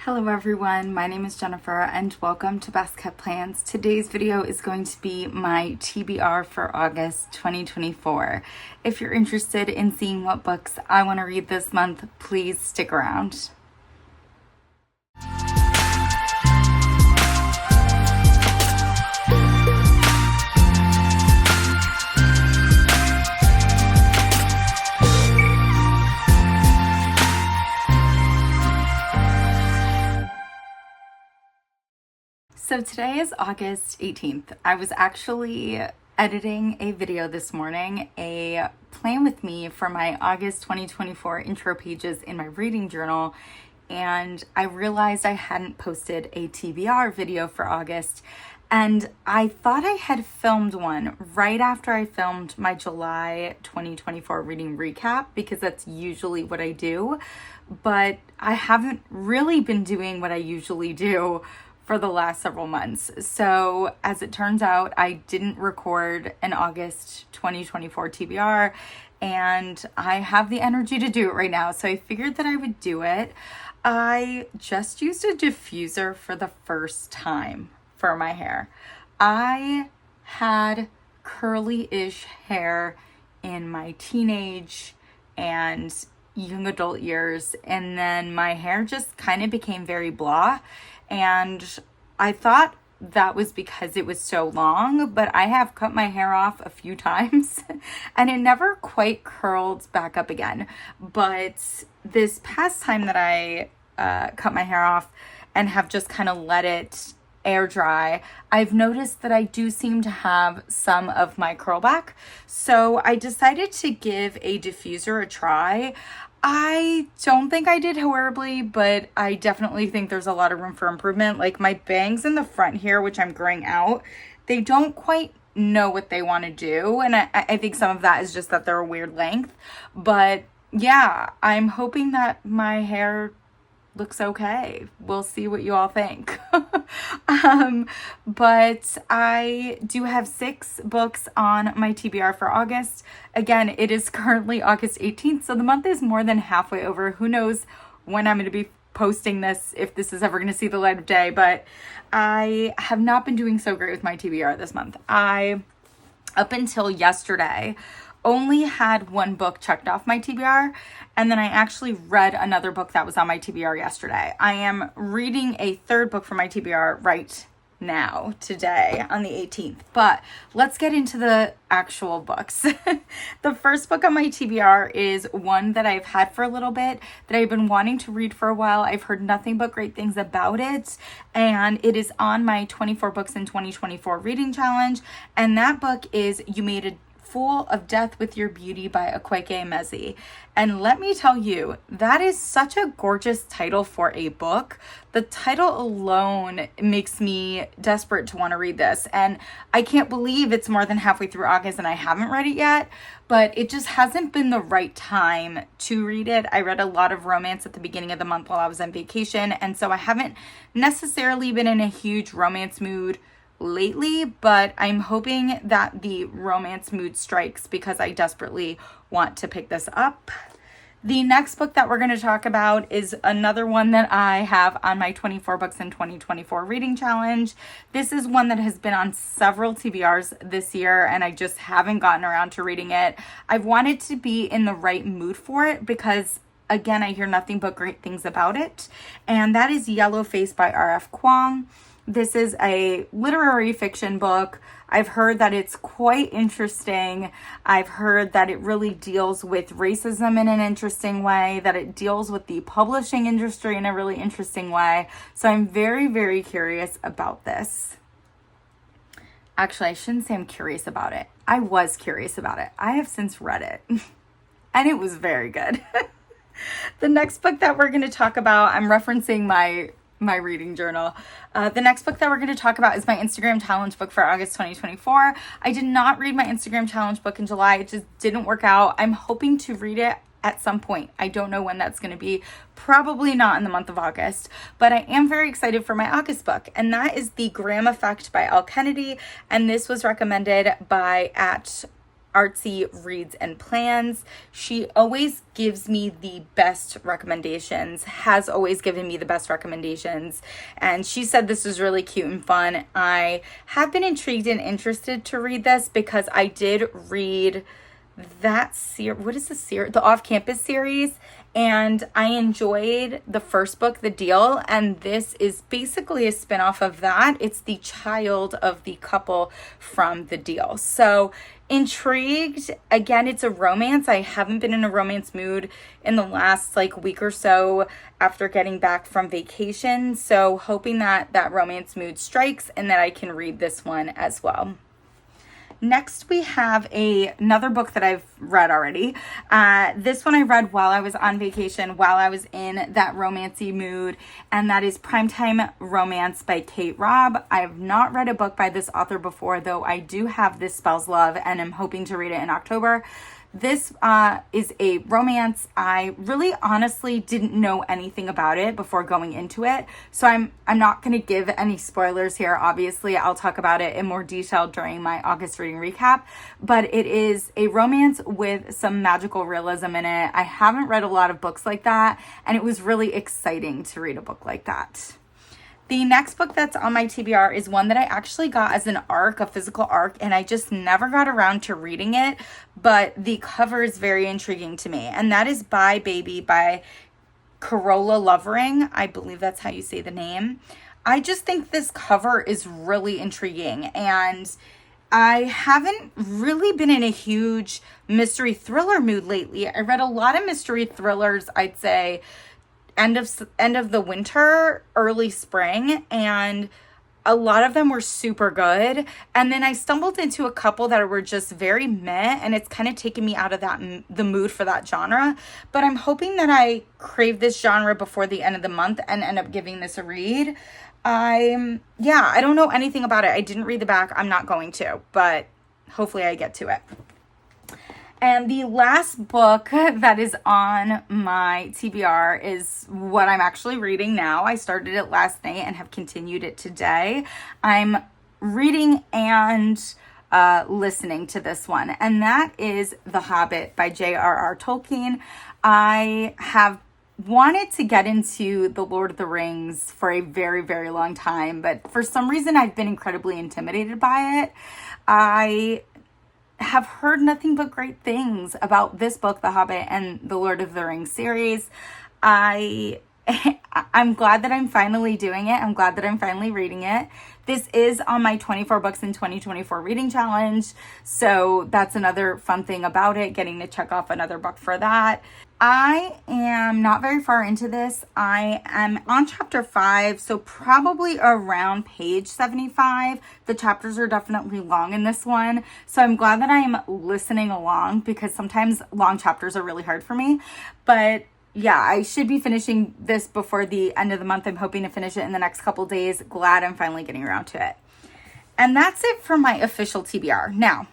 Hello everyone, my name is Jennifer and welcome to Best Kept Plans. Today's video is going to be my TBR for August 2024. If you're interested in seeing what books I want to read this month, please stick around. So today is August 18th. I was actually editing a video this morning, a plan with me for my August 2024 intro pages in my reading journal, and I realized I hadn't posted a TBR video for August, and I thought I had filmed one right after I filmed my July 2024 reading recap, because that's usually what I do, but I haven't really been doing what I usually do for the last several months. So as it turns out, I didn't record an August 2024 TBR, and I have the energy to do it right now. So I figured that I would do it. I just used a diffuser for the first time for my hair. I had curly-ish hair in my teenage and young adult years, and then my hair just kind of became very blah. And I thought that was because it was so long, but I have cut my hair off a few times and it never quite curled back up again. But this past time that I cut my hair off and have just kind of let it air dry, I've noticed that I do seem to have some of my curl back. So I decided to give a diffuser a try. I don't think I did horribly, but I definitely think there's a lot of room for improvement. Like my bangs in the front here, which I'm graying out, they don't quite know what they want to do. And I think some of that is just that they're a weird length. But yeah, I'm hoping that my hair looks okay. We'll see what you all think. But I do have 6 books on my TBR for August. Again, it is currently August 18th, so the month is more than halfway over. Who knows when I'm going to be posting this, if this is ever going to see the light of day, but I have not been doing so great with my TBR this month. I, up until yesterday, only had one book checked off my TBR, and then I actually read another book that was on my TBR yesterday. I am reading a third book for my TBR right now, today, on the 18th. But let's get into the actual books. The first book on my TBR is one that I've had for a little bit, that I've been wanting to read for a while. I've heard nothing but great things about it, and it is on my 24 books in 2024 reading challenge, and that book is You Made a Fool of Death with Your Beauty by Akwaeke Emezi. And let me tell you, that is such a gorgeous title for a book. The title alone makes me desperate to want to read this. And I can't believe it's more than halfway through August and I haven't read it yet, but it just hasn't been the right time to read it. I read a lot of romance at the beginning of the month while I was on vacation, and so I haven't necessarily been in a huge romance mood lately, but I'm hoping that the romance mood strikes because I desperately want to pick this up. The next book that we're going to talk about is another one that I have on my 24 books in 2024 reading challenge. This is one that has been on several TBRs this year, and I just haven't gotten around to reading it. I've wanted to be in the right mood for it because, again, I hear nothing but great things about it, and that is Yellowface by R.F. Kuang. This is a literary fiction book. I've heard that it's quite interesting. I've heard that it really deals with racism in an interesting way, that it deals with the publishing industry in a really interesting way. So I'm very, very curious about this. Actually, I shouldn't say I'm curious about it. I was curious about it. I have since read it, and it was very good. The next book that we're going to talk about, I'm referencing my reading journal. The next book that we're going to talk about is my Instagram challenge book for August 2024. I did not read my Instagram challenge book in July. It just didn't work out. I'm hoping to read it at some point. I don't know when that's going to be. Probably not in the month of August, but I am very excited for my August book, and that is The Graham Effect by Elle Kennedy, and this was recommended by Artsy Reads and Plans. She always gives me the best recommendations, has always given me the best recommendations. And she said this was really cute and fun. I have been intrigued and interested to read this because I did read that series. What is the series? The Off Campus series. And I enjoyed the first book, The Deal, and this is basically a spinoff of that. It's the child of the couple from The Deal. So intrigued. Again, it's a romance. I haven't been in a romance mood in the last week or so after getting back from vacation. So hoping that that romance mood strikes and that I can read this one as well. Next, we have another book that I've read already. This one I read while I was on vacation, while I was in that romancy mood, and that is Primetime Romance by Robb. I have not read a book by this author before, though I do have This Spells Love, and I'm hoping to read it in October. This is a romance. I really honestly didn't know anything about it before going into it. So I'm not going to give any spoilers here. Obviously, I'll talk about it in more detail during my August reading recap. But it is a romance with some magical realism in it. I haven't read a lot of books like that, and it was really exciting to read a book like that. The next book that's on my TBR is one that I actually got as an ARC, a physical ARC, and I just never got around to reading it, but the cover is very intriguing to me, and that is Bye Baby by Carola Lovering. I believe that's how you say the name. I just think this cover is really intriguing, and I haven't really been in a huge mystery thriller mood lately. I read a lot of mystery thrillers, I'd say, end of the winter, early spring, and a lot of them were super good. And then I stumbled into a couple that were just very meh, and it's kind of taken me out of the mood for that genre. But I'm hoping that I crave this genre before the end of the month and end up giving this a read. I don't know anything about it. I didn't read the back. I'm not going to, but hopefully I get to it. And the last book that is on my TBR is what I'm actually reading now. I started it last night and have continued it today. I'm reading and listening to this one, and that is The Hobbit by J.R.R. Tolkien. I have wanted to get into The Lord of the Rings for a very, very long time, but for some reason I've been incredibly intimidated by it. I have heard nothing but great things about this book, The Hobbit, and the Lord of the Rings series. I'm glad that I'm finally doing it. I'm glad that I'm finally reading it. This is on my 24 books in 2024 reading challenge. So that's another fun thing about it, getting to check off another book for that. I am not very far into this. I am on chapter 5, so probably around page 75. The chapters are definitely long in this one. So I'm glad that I am listening along because sometimes long chapters are really hard for me. But yeah, I should be finishing this before the end of the month. I'm hoping to finish it in the next couple days. Glad I'm finally getting around to it. And that's it for my official TBR. Now,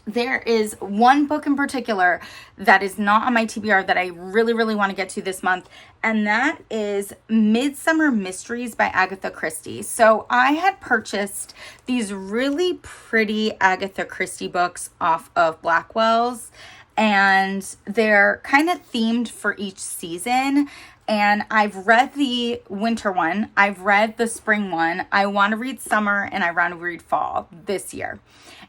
there is one book in particular that is not on my TBR that I really, really want to get to this month, and that is Midsummer Mysteries by Agatha Christie. So I had purchased these really pretty Agatha Christie books off of Blackwell's, and they're kind of themed for each season. And I've read the winter one, I've read the spring one, I want to read summer, and I want to read fall this year.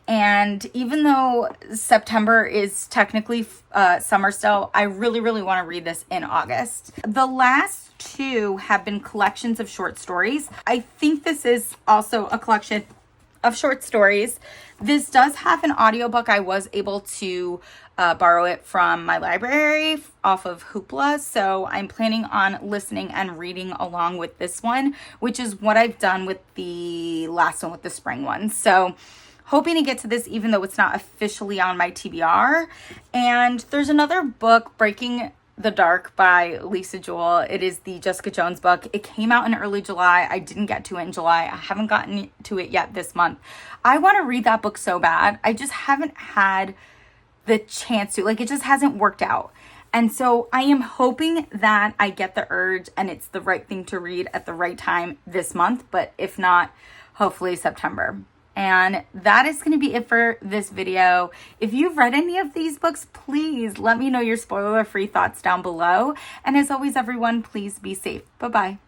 And even though September is technically summer still, I really, really want to read this in August. The last two have been collections of short stories. I think this is also a collection of short stories. This does have an audiobook. I was able to borrow it from my library off of Hoopla. So I'm planning on listening and reading along with this one, which is what I've done with the last one, with the spring one. So hoping to get to this even though it's not officially on my TBR. And there's another book, Breaking the Dark by Lisa Jewell. It is the Jessica Jones book. It came out in early July. I didn't get to it in July. I haven't gotten to it yet this month. I want to read that book so bad. I just haven't had the chance to. It just hasn't worked out. And so I am hoping that I get the urge and it's the right thing to read at the right time this month. But if not, hopefully September. And that is going to be it for this video. If you've read any of these books, please let me know your spoiler-free thoughts down below. And as always, everyone, please be safe. Bye-bye.